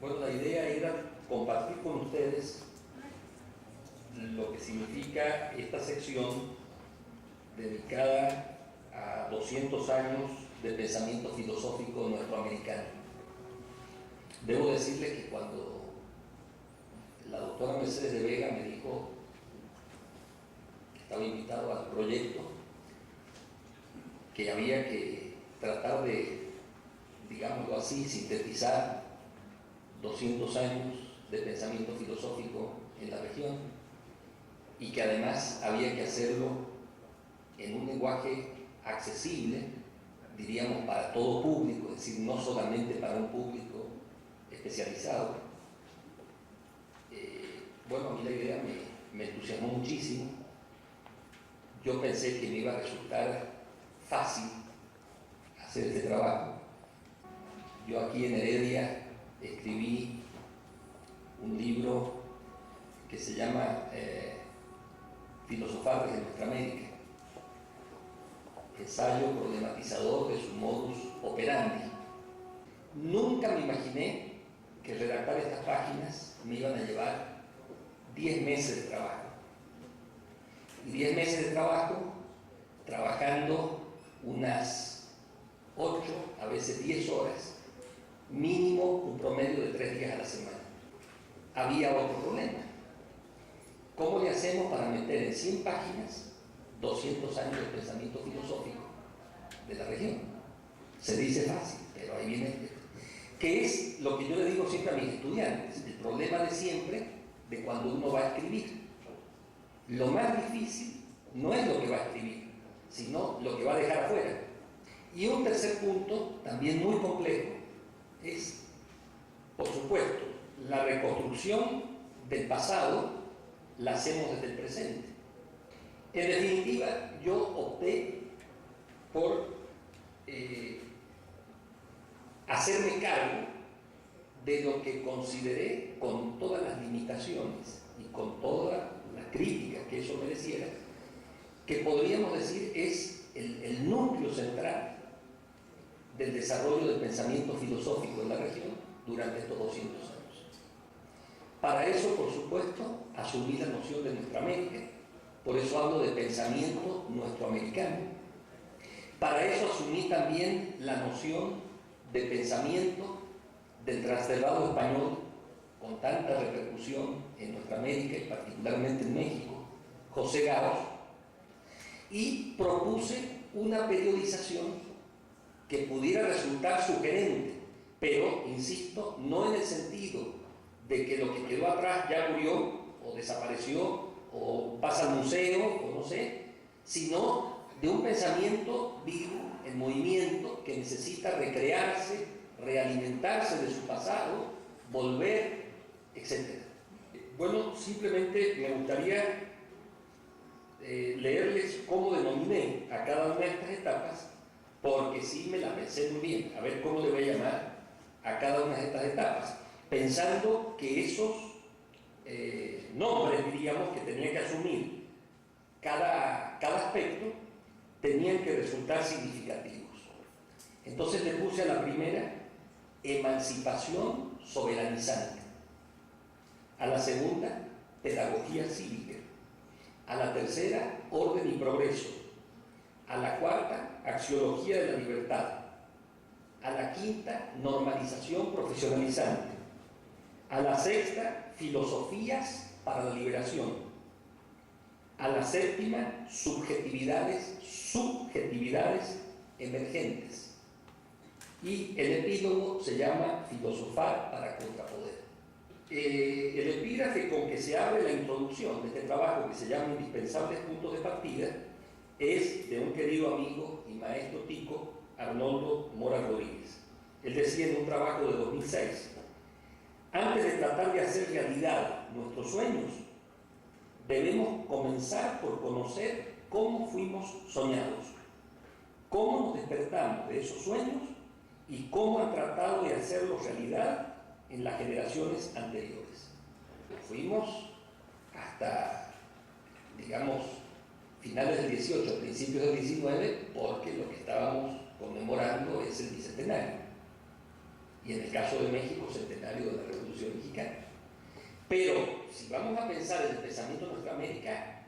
Bueno, la idea era compartir con ustedes lo que significa esta sección dedicada a 200 años de pensamiento filosófico nuestroamericano. Debo decirles que cuando la doctora Mercedes de Vega me dijo que estaba invitado al proyecto, que había que tratar de, digámoslo así, sintetizar 200 años de pensamiento filosófico en la región, y que además había que hacerlo en un lenguaje accesible, diríamos, para todo público, es decir, no solamente para un público especializado. Bueno, a mí la idea me entusiasmó muchísimo. Yo pensé que me iba a resultar fácil hacer este trabajo. Yo aquí en Heredia escribí un libro que se llama Filosofar desde nuestra América, ensayo problematizador de su modus operandi. Nunca me imaginé que redactar estas páginas me iban a llevar 10 meses de trabajo. Y 10 meses de trabajo, trabajando unas 8, a veces 10 horas, mínimo un promedio de 3 días a la semana. Había otro problema. ¿Cómo le hacemos para meter en 100 páginas 200 años de pensamiento filosófico de la región? Se dice fácil, pero ahí viene que es lo que yo le digo siempre a mis estudiantes, el problema de siempre de cuando uno va a escribir. Lo más difícil no es lo que va a escribir, sino lo que va a dejar afuera. Y un tercer punto, también muy complejo, es, por supuesto, la reconstrucción del pasado la hacemos desde el presente. En definitiva, yo opté por hacerme cargo de lo que consideré, con todas las limitaciones y con toda la crítica que eso mereciera, que podríamos decir es el núcleo central del desarrollo del pensamiento filosófico en la región durante estos 200 años. Para eso, por supuesto, asumí la noción de nuestra América, por eso hablo de pensamiento nuestroamericano. Para eso asumí también la noción de pensamiento del transcerrado español, con tanta repercusión en nuestra América y particularmente en México, José Gaos, y propuse una periodización que pudiera resultar sugerente, pero, insisto, no en el sentido de que lo que quedó atrás ya murió, o desapareció, o pasa al museo, o no sé, sino de un pensamiento vivo, en movimiento, que necesita recrearse, realimentarse de su pasado, volver, etc. Bueno, simplemente me gustaría leerles cómo denominé a cada una de estas etapas, porque sí me la pensé muy bien, a ver cómo le voy a llamar a cada una de estas etapas, pensando que esos nombres, diríamos, que tenía que asumir cada aspecto, tenían que resultar significativos. Entonces le puse a la primera emancipación soberanizante, a la segunda pedagogía cívica, a la tercera orden y progreso, a la cuarta axiología de la libertad, a la quinta normalización profesionalizante, a la sexta filosofías para la liberación, a la séptima subjetividades emergentes, y el epílogo se llama filosofar para contrapoder. El epígrafe con que se abre la introducción de este trabajo, que se llama Indispensables puntos de partida, es de un querido amigo y maestro tico, Arnoldo Mora Rodríguez. Él decía en un trabajo de 2006: antes de tratar de hacer realidad nuestros sueños, debemos comenzar por conocer cómo fuimos soñados, cómo nos despertamos de esos sueños y cómo han tratado de hacerlos realidad en las generaciones anteriores. Fuimos hasta, digamos, finales del 18, principios del 19, porque lo que estábamos conmemorando es el bicentenario. Y y en el caso de México, centenario de la Revolución Mexicana. Pero si vamos a pensar en el pensamiento de nuestra América,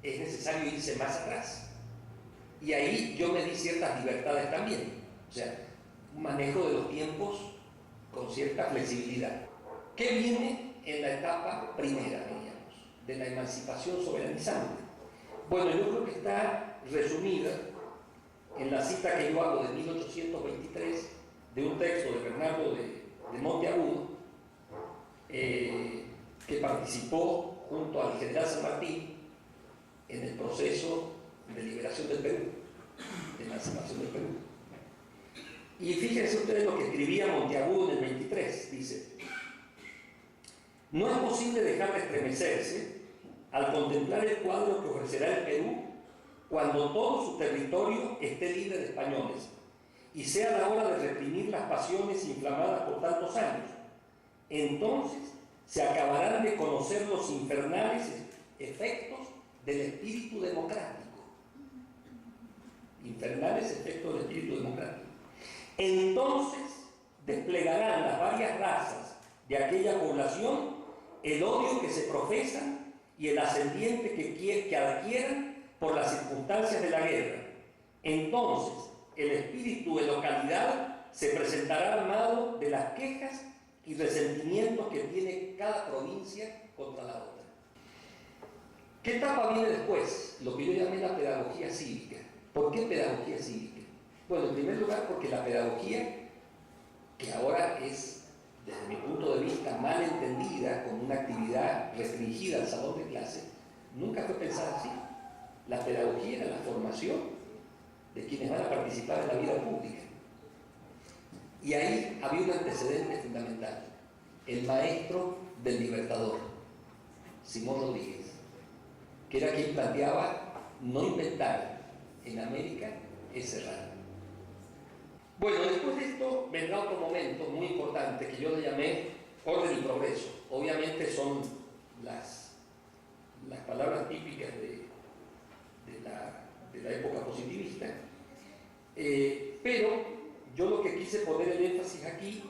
es necesario irse más atrás. Y ahí yo me di ciertas libertades también, o sea, un manejo de los tiempos con cierta flexibilidad. ¿Qué viene en la etapa primera, diríamos, de la emancipación soberanizante? Bueno, yo creo que está resumida en la cita que yo hago de 1823 de un texto de Bernardo de Monteagudo, que participó junto al general San Martín en el proceso de liberación del Perú, de emancipación del Perú. Y fíjense ustedes lo que escribía Monteagudo en el 23, dice: no es posible dejar de estremecerse al contemplar el cuadro que ofrecerá el Perú cuando todo su territorio esté libre de españoles y sea la hora de reprimir las pasiones inflamadas por tantos años. Entonces se acabarán de conocer los infernales efectos del espíritu democrático. Infernales efectos del espíritu democrático. Entonces desplegarán las varias razas de aquella población el odio que se profesan y el ascendiente que adquieran por las circunstancias de la guerra. Entonces el espíritu de localidad se presentará armado de las quejas y resentimientos que tiene cada provincia contra la otra. ¿Qué etapa viene después? Lo que yo llamé la pedagogía cívica. ¿Por qué pedagogía cívica? Bueno, en primer lugar porque la pedagogía, que ahora es, desde mi punto de vista, mal entendida como una actividad restringida al salón de clase, nunca fue pensada así. La pedagogía era la formación de quienes van a participar en la vida pública. Y ahí había un antecedente fundamental: el maestro del Libertador, Simón Rodríguez, que era quien planteaba no inventar en América, es cerrar. Bueno, después de esto vendrá otro momento muy importante que yo le llamé orden y progreso. Obviamente son las palabras típicas de la época positivista, pero yo lo que quise poner el énfasis aquí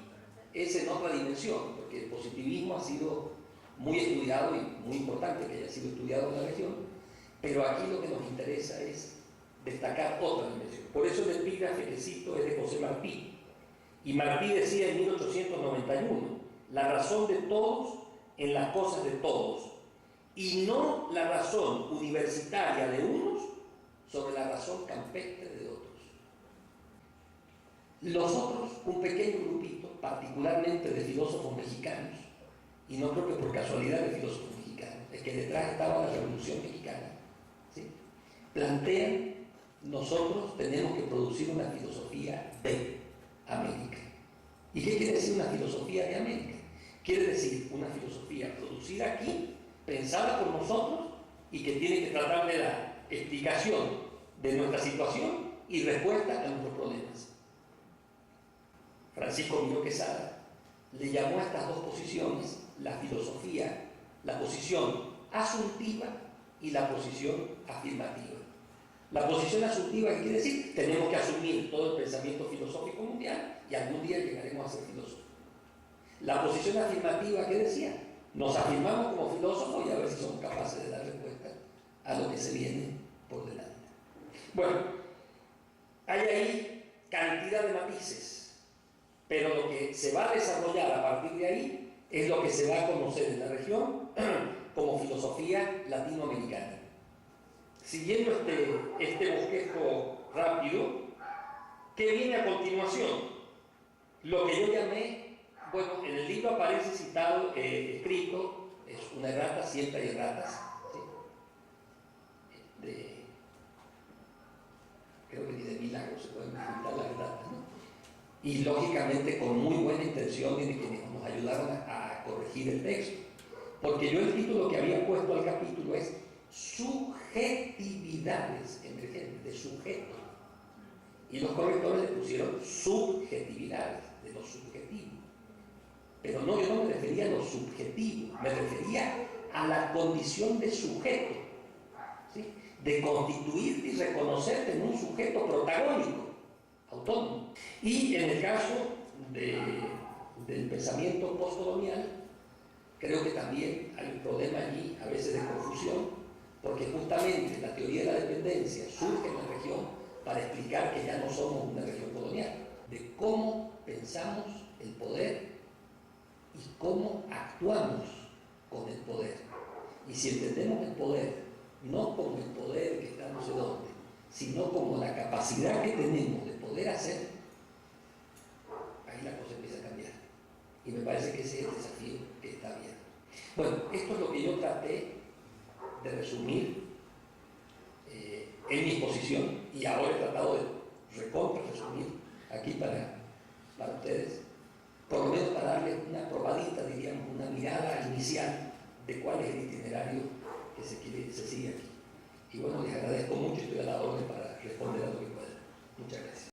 es en otra dimensión, porque el positivismo ha sido muy estudiado y muy importante que haya sido estudiado en la región, pero aquí lo que nos interesa es destacar otra dimensión. Por eso el epígrafe que cito es de José Martí, y Martí decía en 1891: la razón de todos en las cosas de todos, y no la razón universitaria de unos sobre la razón campestre de otros. Los otros, un pequeño grupito, particularmente de filósofos mexicanos, y no creo que por casualidad de filósofos mexicanos, es que detrás estaba la Revolución Mexicana, ¿sí?, plantean: nosotros tenemos que producir una filosofía de América. ¿Y qué quiere decir una filosofía de América? Quiere decir una filosofía producida aquí, pensada por nosotros, y que tiene que tratar de dar explicación de nuestra situación y respuesta a nuestros problemas. Francisco Miró Quesada le llamó a estas dos posiciones la filosofía, la posición asuntiva y la posición afirmativa. La posición asuntiva, ¿qué quiere decir? Tenemos que asumir todo el pensamiento filosófico mundial y algún día llegaremos a ser filósofos. La posición afirmativa, ¿qué decía? Nos afirmamos como filósofos y a ver si somos capaces de dar respuesta a lo que se viene por delante. Bueno, hay ahí cantidad de matices, pero lo que se va a desarrollar a partir de ahí es lo que se va a conocer en la región como filosofía latinoamericana. Siguiendo este bosquejo rápido, ¿qué viene a continuación? Lo que yo llamé, bueno, en el libro aparece citado, escrito, es una errata, siempre hay erratas, ¿sí?, creo que ni de milagro se pueden juntar las erratas, ¿no? Y lógicamente con muy buena intención de quienes nos ayudaron a corregir el texto, porque yo el título que había puesto al capítulo es subjetividades emergentes, de sujeto, y los correctores le pusieron subjetividades, de lo subjetivo. Pero no, yo no me refería a lo subjetivo, me refería a la condición de sujeto, ¿sí?, de constituirte y reconocerte en un sujeto protagónico, autónomo. Y en el caso de del pensamiento postcolonial, creo que también hay un problema allí, a veces de confusión, porque justamente la teoría de la dependencia surge en la región para explicar que ya no somos una región colonial, de cómo pensamos el poder y cómo actuamos con el poder. Y si entendemos el poder no como el poder que está no sé dónde, sino como la capacidad que tenemos de poder hacer, ahí la cosa empieza a cambiar. Y me parece que ese es el desafío que está abierto. Bueno, esto es lo que yo traté de resumir en mi exposición, y ahora he tratado de resumir aquí para ustedes, por lo menos para darles una probadita, diríamos, una mirada inicial de cuál es el itinerario que se sigue aquí. Y bueno, les agradezco mucho y estoy a la orden para responder a lo que pueda. Muchas gracias.